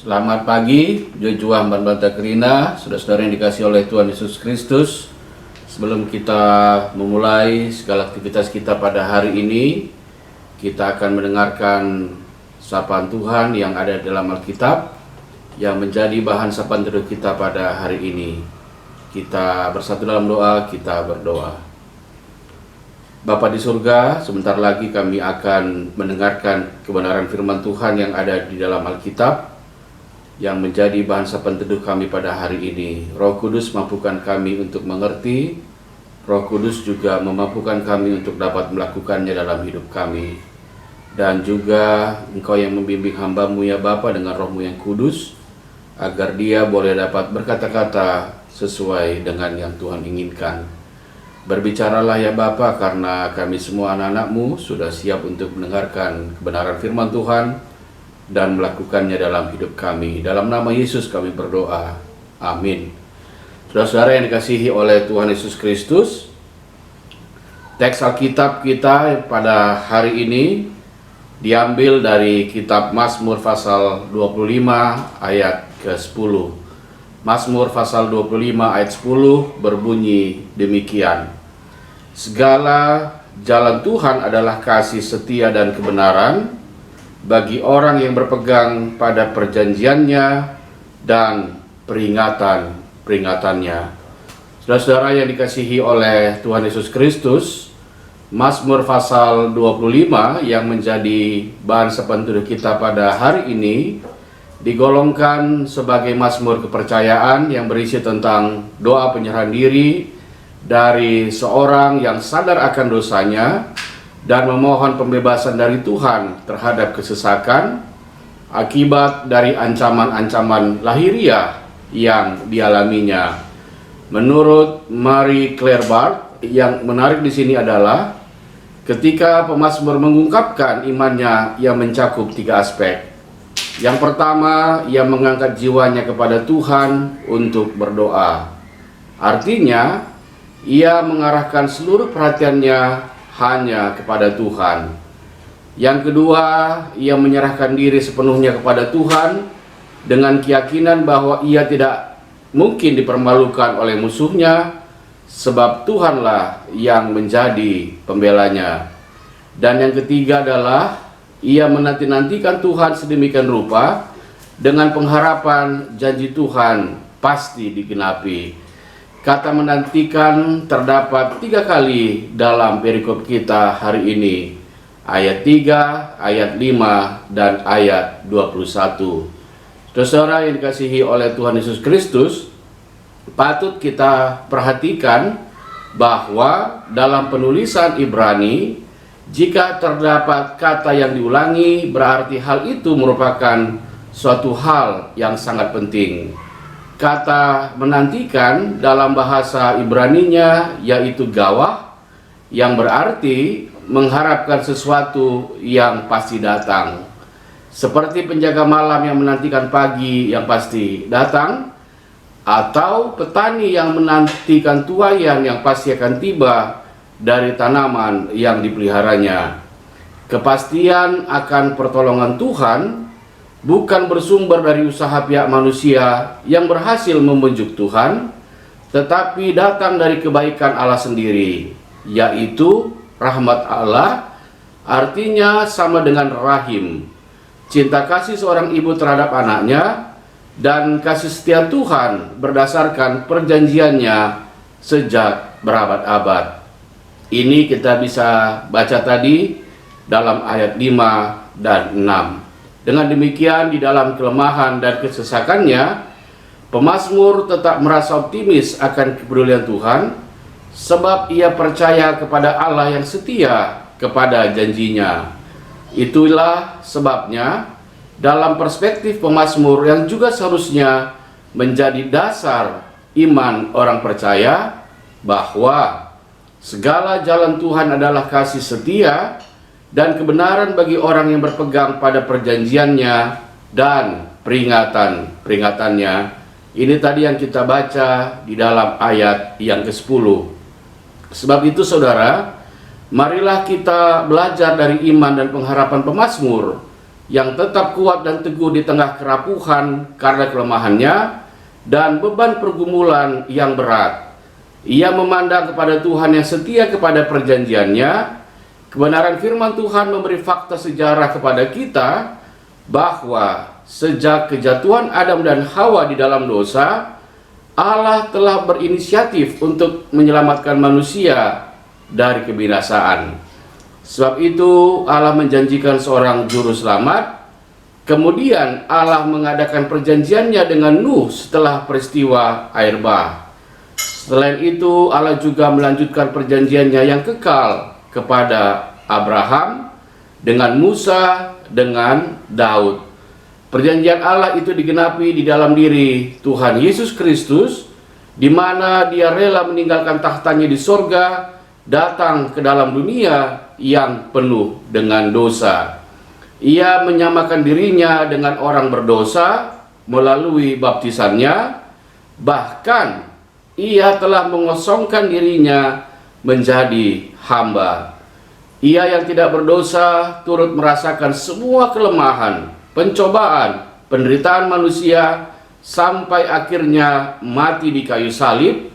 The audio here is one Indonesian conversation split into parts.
Selamat pagi, Joshua Mbanta Kerina, saudara-saudara yang dikasihi oleh Tuhan Yesus Kristus. Sebelum kita memulai segala aktivitas kita pada hari ini, kita akan mendengarkan sapaan Tuhan yang ada dalam Alkitab yang menjadi bahan sapaan teduh kita pada hari ini. Kita bersatu dalam doa, kita berdoa. Bapa di surga, sebentar lagi kami akan mendengarkan kebenaran firman Tuhan yang ada di dalam Alkitab yang menjadi bahan sapaan teduh kami pada hari ini. Roh Kudus mampukan kami untuk mengerti, Roh Kudus juga memampukan kami untuk dapat melakukannya dalam hidup kami. Dan juga Engkau yang membimbing hamba-Mu ya Bapa dengan Roh-Mu yang kudus, agar dia boleh dapat berkata-kata sesuai dengan yang Tuhan inginkan. Berbicaralah ya Bapa, karena kami semua anak-anak-Mu sudah siap untuk mendengarkan kebenaran firman Tuhan dan melakukannya dalam hidup kami. Dalam nama Yesus kami berdoa. Amin. Saudara-saudara yang dikasihi oleh Tuhan Yesus Kristus, teks Alkitab kita pada hari ini diambil dari kitab Mazmur pasal 25 ayat ke-10. Mazmur pasal 25 ayat 10 berbunyi demikian. Segala jalan Tuhan adalah kasih setia dan kebenaran bagi orang yang berpegang pada perjanjiannya dan peringatan-peringatannya. Saudara-saudara yang dikasihi oleh Tuhan Yesus Kristus, Mazmur pasal 25 yang menjadi bahan sapaan teduh kita pada hari ini digolongkan sebagai mazmur kepercayaan yang berisi tentang doa penyerahan diri dari seorang yang sadar akan dosanya dan memohon pembebasan dari Tuhan terhadap kesesakan akibat dari ancaman-ancaman lahiriah yang dialaminya. Menurut Marie Claire Bart, yang menarik di sini adalah ketika pemazmur mengungkapkan imannya yang mencakup 3 aspek. Yang pertama, ia mengangkat jiwanya kepada Tuhan untuk berdoa. Artinya, ia mengarahkan seluruh perhatiannya hanya kepada Tuhan. Yang kedua, ia menyerahkan diri sepenuhnya kepada Tuhan dengan keyakinan bahwa ia tidak mungkin dipermalukan oleh musuhnya, sebab Tuhanlah yang menjadi pembelanya. Dan yang ketiga adalah ia menanti-nantikan Tuhan sedemikian rupa dengan pengharapan janji Tuhan pasti digenapi. Kata menantikan terdapat 3 kali dalam perikop kita hari ini. Ayat 3, ayat 5, dan ayat 21. Saudara yang dikasihi oleh Tuhan Yesus Kristus, patut kita perhatikan bahwa dalam penulisan Ibrani, jika terdapat kata yang diulangi, berarti hal itu merupakan suatu hal yang sangat penting. Kata menantikan dalam bahasa Ibraninya yaitu gawah, yang berarti mengharapkan sesuatu yang pasti datang. Seperti penjaga malam yang menantikan pagi yang pasti datang, atau petani yang menantikan tuaian yang pasti akan tiba dari tanaman yang dipeliharanya. Kepastian akan pertolongan Tuhan bukan bersumber dari usaha pihak manusia yang berhasil membujuk Tuhan, tetapi datang dari kebaikan Allah sendiri, yaitu rahmat Allah, artinya sama dengan rahim, cinta kasih seorang ibu terhadap anaknya, dan kasih setia Tuhan berdasarkan perjanjiannya sejak berabad-abad. Ini kita bisa baca tadi dalam ayat 5 dan 6. Dengan demikian, di dalam kelemahan dan kesesakannya, pemazmur tetap merasa optimis akan kepedulian Tuhan, sebab ia percaya kepada Allah yang setia kepada janjinya. Itulah sebabnya, dalam perspektif pemazmur yang juga seharusnya menjadi dasar iman orang percaya, bahwa segala jalan Tuhan adalah kasih setia dan kebenaran bagi orang yang berpegang pada perjanjiannya dan peringatan-peringatannya. Ini tadi yang kita baca di dalam ayat yang ke-10. Sebab itu saudara, marilah kita belajar dari iman dan pengharapan pemazmur yang tetap kuat dan teguh di tengah kerapuhan karena kelemahannya dan beban pergumulan yang berat. Ia memandang kepada Tuhan yang setia kepada perjanjiannya. Kebenaran firman Tuhan memberi fakta sejarah kepada kita bahwa sejak kejatuhan Adam dan Hawa di dalam dosa, Allah telah berinisiatif untuk menyelamatkan manusia dari kebinasaan. Sebab itu Allah menjanjikan seorang juru selamat. Kemudian Allah mengadakan perjanjiannya dengan Nuh setelah peristiwa air bah. Selain itu Allah juga melanjutkan perjanjiannya yang kekal kepada Abraham, dengan Musa, dengan Daud. Perjanjian Allah itu digenapi di dalam diri Tuhan Yesus Kristus, di mana Dia rela meninggalkan tahtanya di sorga, datang ke dalam dunia yang penuh dengan dosa. Ia menyamakan dirinya dengan orang berdosa melalui baptisannya. Bahkan Ia telah mengosongkan dirinya menjadi hamba. Ia yang tidak berdosa turut merasakan semua kelemahan, pencobaan, penderitaan manusia, sampai akhirnya mati di kayu salib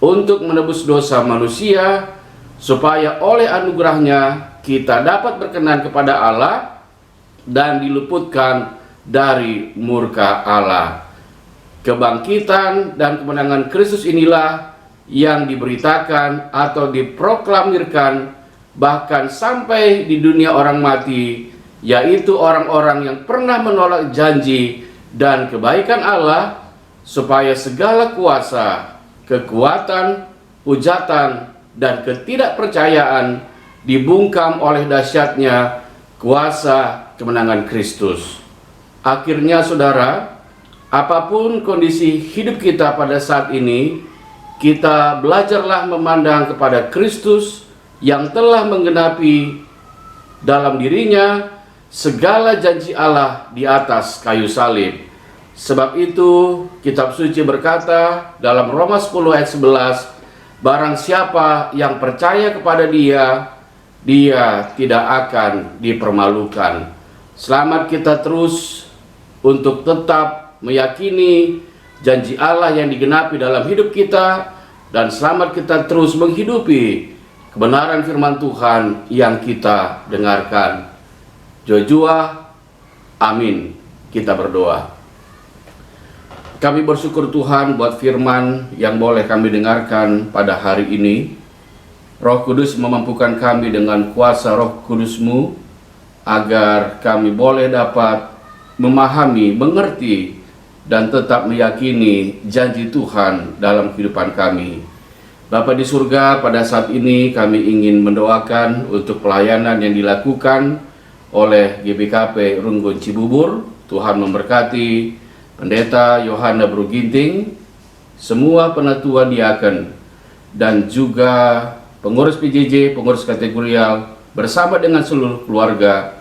untuk menebus dosa manusia, supaya oleh anugerahnya kita dapat berkenan kepada Allah dan diluputkan dari murka Allah. Kebangkitan dan kemenangan Kristus inilah yang diberitakan atau diproklamirkan bahkan sampai di dunia orang mati, yaitu orang-orang yang pernah menolak janji dan kebaikan Allah, supaya segala kuasa, kekuatan, hujatan, dan ketidakpercayaan dibungkam oleh dahsyatnya kuasa kemenangan Kristus. Akhirnya saudara, apapun kondisi hidup kita pada saat ini, kita belajarlah memandang kepada Kristus yang telah menggenapi dalam dirinya segala janji Allah di atas kayu salib. Sebab itu kitab suci berkata dalam Roma 10 ayat 11, barang siapa yang percaya kepada Dia, dia tidak akan dipermalukan. Selamat kita terus untuk tetap meyakini janji Allah yang digenapi dalam hidup kita, dan selamat kita terus menghidupi kebenaran firman Tuhan yang kita dengarkan. Jojua, amin. Kita berdoa. Kami bersyukur Tuhan buat firman yang boleh kami dengarkan pada hari ini. Roh Kudus memampukan kami dengan kuasa Roh Kudus-Mu, agar kami boleh dapat memahami, mengerti, dan tetap meyakini janji Tuhan dalam kehidupan kami. Bapa di surga, pada saat ini kami ingin mendoakan untuk pelayanan yang dilakukan oleh GBKP Runggun Cibubur. Tuhan memberkati Pendeta Yohana Bruginting, semua penatua diaken, dan juga pengurus PJJ, pengurus kategorial, bersama dengan seluruh keluarga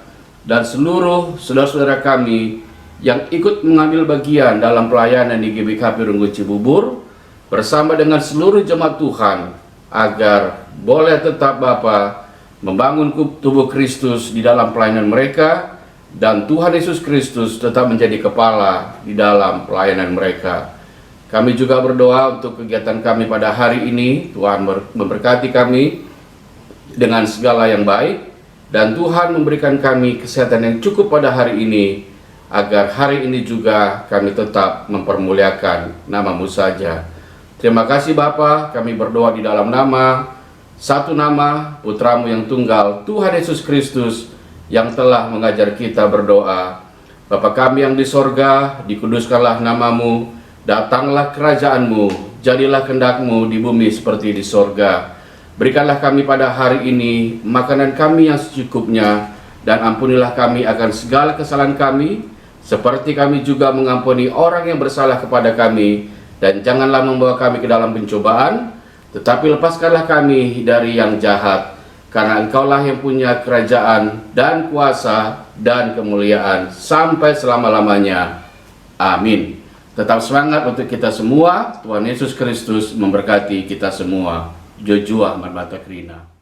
dan seluruh saudara-saudara kami yang ikut mengambil bagian dalam pelayanan di GBKP Runggun Cibubur, bersama dengan seluruh jemaat Tuhan, agar boleh tetap Bapa membangun tubuh Kristus di dalam pelayanan mereka, dan Tuhan Yesus Kristus tetap menjadi kepala di dalam pelayanan mereka. Kami juga berdoa untuk kegiatan kami pada hari ini. Tuhan memberkati kami dengan segala yang baik, dan Tuhan memberikan kami kesehatan yang cukup pada hari ini, agar hari ini juga kami tetap mempermuliakan nama-Mu saja. Terima kasih Bapa, kami berdoa di dalam satu nama Putra-Mu yang tunggal, Tuhan Yesus Kristus, yang telah mengajar kita berdoa. Bapa kami yang di sorga, dikuduskanlah nama-Mu, datanglah kerajaan-Mu, jadilah kehendak-Mu di bumi seperti di sorga. Berikanlah kami pada hari ini makanan kami yang secukupnya, dan ampunilah kami akan segala kesalahan kami, seperti kami juga mengampuni orang yang bersalah kepada kami. Dan janganlah membawa kami ke dalam pencobaan, tetapi lepaskanlah kami dari yang jahat. Karena Engkaulah yang punya kerajaan dan kuasa dan kemuliaan sampai selama-lamanya. Amin. Tetap semangat untuk kita semua. Tuhan Yesus Kristus memberkati kita semua. Jojua Marmata Krina.